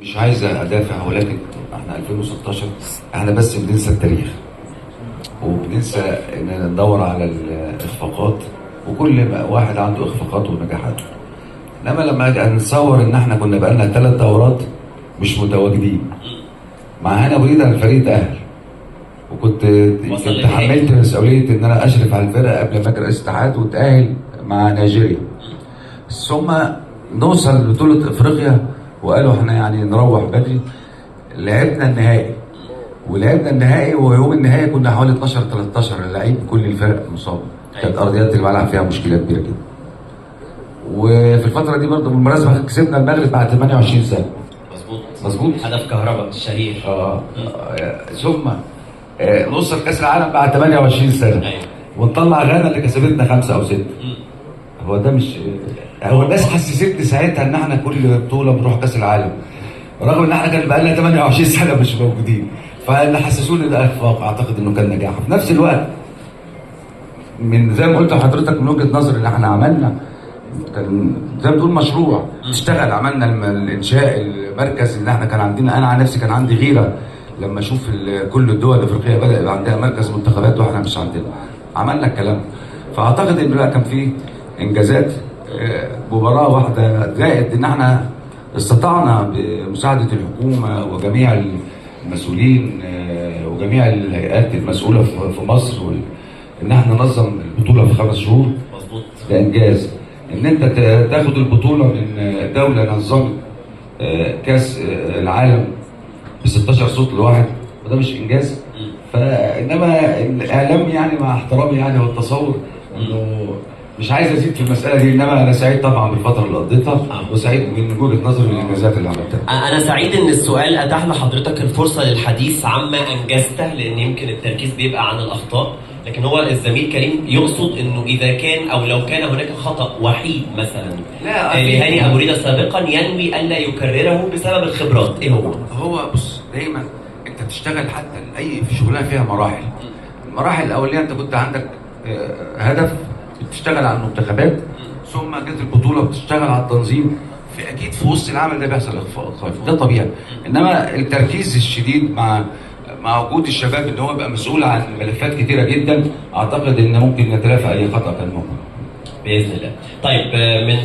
مش عايز ادافع، ولكن احنا 2016 احنا بس بننسى التاريخ وبننسى ان ندور على الاخفاقات، وكل واحد عنده اخفاقات ونجاحات. انما لما نتصور ان احنا كنا بقالنا 3 دورات مش متواجدين مع هنا بريد، انا الفريق اتأهل وكنت حملت مسؤوليه ان انا اشرف على الفرقه قبل ما اجي رئيس اتحاد وتأهل مع نيجيريا، ثم نوصل لبطوله افريقيا وقالوا احنا يعني نروح بدري. لعبنا النهائي ويوم النهائي كنا حوالي 12 13 لعيب، كل الفرق مصاب، كانت ارضيات الملعب فيها مشكله كبيره جدا. وفي الفتره دي برضه بالمناسبه كسبنا المغرب بعد 28 سنه. مظبوط هدف كهرباء الشهير. ثم نوصل كاس العالم بعد 28 سنه. أيوة. ونطلع غانا اللي كسبتنا 5 أو 6. هو ده مش هو الناس حسستني ساعتها ان احنا كل بطوله بنروح كاس العالم، رغم ان احنا كان بقالنا 28 سنه مش موجودين. فاللي حسسوني ده اخفاق، اعتقد انه كان نجاح. في نفس الوقت من زي ما قلت لحضرتك من وجهه نظري ان احنا عملنا كان زي ما تقول مشروع اشتغل، عملنا الانشاء المركز اللي احنا كان عندنا. انا عن نفسي كان عندي غيره لما اشوف كل الدول الافريقيه بدا يبقى عندها مركز منتخبات واحنا مش عندنا. عملنا الكلام، فاعتقد ان لا كان في انجازات. مباراه واحده زائد ان احنا استطعنا بمساعده الحكومه وجميع المسؤولين وجميع الهيئات المسؤوله في مصر ان احنا ننظم البطوله في 5 شهور. مظبوط. ده انجاز. ان انت تاخد البطوله من دوله نظمت كاس العالم ب 16 صوت لواحد، وده مش انجاز؟ فانما الاعلام يعني مع احترامي يعني والتصور انه مش عايز ازيد في المساله دي، انما انا سعيد طبعا بالفتره اللي قضيتها وسعيد من وجهه نظري بالانجازات اللي عملتها. انا سعيد ان السؤال اتاح لحضرتك الفرصه للحديث عما انجزته، لان يمكن التركيز بيبقى عن الاخطاء، لكن هو الزميل كريم يقصد انه اذا كان او لو كان هناك خطا وحيد مثلا لهاني ابو ريده سابقا ينوي الا يكرره بسبب الخبرات، ايه هو بص، دايما انت تشتغل حتى اي في شغلانه فيها مراحل. المراحل الاوليه انت كنت عندك هدف بتشتغل على المنتخبات، ثم جت البطوله بتشتغل على التنظيم. اكيد في وسط العمل ده بيحصل اخفاق، ده طبيعي. انما التركيز الشديد مع وجود الشباب ان هو يبقى مسؤول عن ملفات كتيره جدا، اعتقد ان ممكن نتلافى اي خطا كان موجود باذن الله. طيب من